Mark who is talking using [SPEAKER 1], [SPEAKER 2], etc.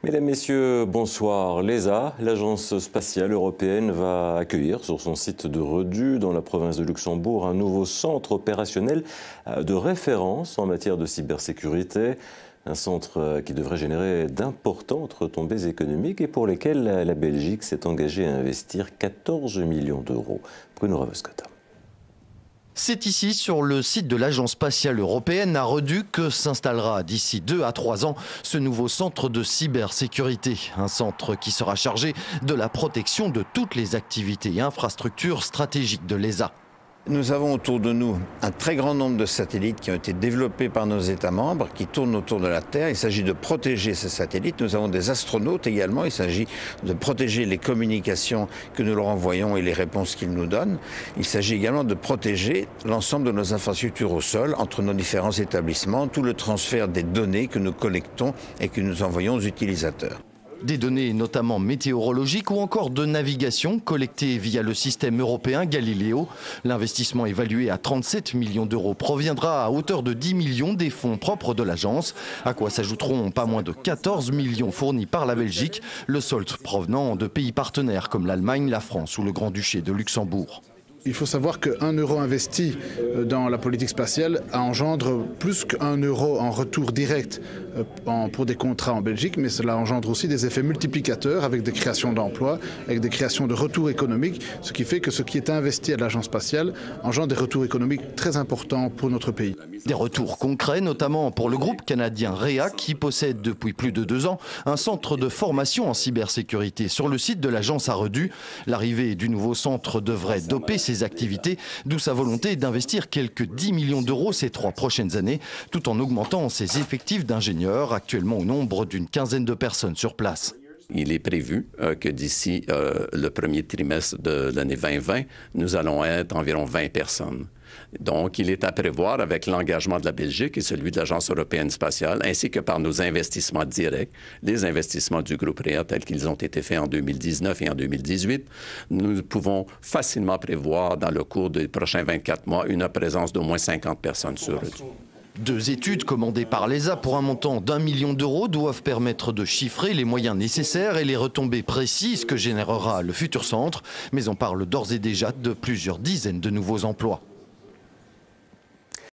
[SPEAKER 1] Mesdames, Messieurs, bonsoir. L'ESA, l'Agence spatiale européenne, va accueillir sur son site de Redut, dans la province de Luxembourg, un nouveau centre opérationnel de référence en matière de cybersécurité. Un centre qui devrait générer d'importantes retombées économiques et pour lesquelles la Belgique s'est engagée à investir 14 millions d'euros. Bruno Ravescotta.
[SPEAKER 2] C'est ici, sur le site de l'Agence spatiale européenne à Redut, que s'installera d'ici 2 à 3 ans ce nouveau centre de cybersécurité. Un centre qui sera chargé de la protection de toutes les activités et infrastructures stratégiques de l'ESA.
[SPEAKER 3] Nous avons autour de nous un très grand nombre de satellites qui ont été développés par nos États membres, qui tournent autour de la Terre. Il s'agit de protéger ces satellites. Nous avons des astronautes également. Il s'agit de protéger les communications que nous leur envoyons et les réponses qu'ils nous donnent. Il s'agit également de protéger l'ensemble de nos infrastructures au sol, entre nos différents établissements, tout le transfert des données que nous collectons et que nous envoyons aux utilisateurs.
[SPEAKER 2] Des données notamment météorologiques ou encore de navigation collectées via le système européen Galileo. L'investissement évalué à 37 millions d'euros proviendra à hauteur de 10 millions des fonds propres de l'agence, à quoi s'ajouteront pas moins de 14 millions fournis par la Belgique, le solde provenant de pays partenaires comme l'Allemagne, la France ou le Grand-Duché de Luxembourg.
[SPEAKER 4] Il faut savoir qu'un euro investi dans la politique spatiale engendre plus qu'un euro en retour direct pour des contrats en Belgique, mais cela engendre aussi des effets multiplicateurs avec des créations d'emplois, avec des créations de retours économiques, ce qui fait que ce qui est investi à l'agence spatiale engendre des retours économiques très importants pour notre pays.
[SPEAKER 2] Des retours concrets, notamment pour le groupe canadien REA, qui possède depuis plus de 2 ans un centre de formation en cybersécurité sur le site de l'agence à Redut. L'arrivée du nouveau centre devrait doper ses activités, d'où sa volonté d'investir quelques 10 millions d'euros ces 3 prochaines années, tout en augmentant ses effectifs d'ingénieurs, actuellement au nombre d'une quinzaine de personnes sur place.
[SPEAKER 5] Il est prévu que d'ici le premier trimestre de l'année 2020, nous allons être environ 20 personnes. Donc, il est à prévoir avec l'engagement de la Belgique et celui de l'Agence européenne spatiale, ainsi que par nos investissements directs, les investissements du groupe REA tels qu'ils ont été faits en 2019 et en 2018, nous pouvons facilement prévoir dans le cours des prochains 24 mois une présence d'au moins 50 personnes sur Redut.
[SPEAKER 2] 2 études commandées par l'ESA pour un montant d'1 million d'euros doivent permettre de chiffrer les moyens nécessaires et les retombées précises que générera le futur centre. Mais on parle d'ores et déjà de plusieurs dizaines de nouveaux emplois.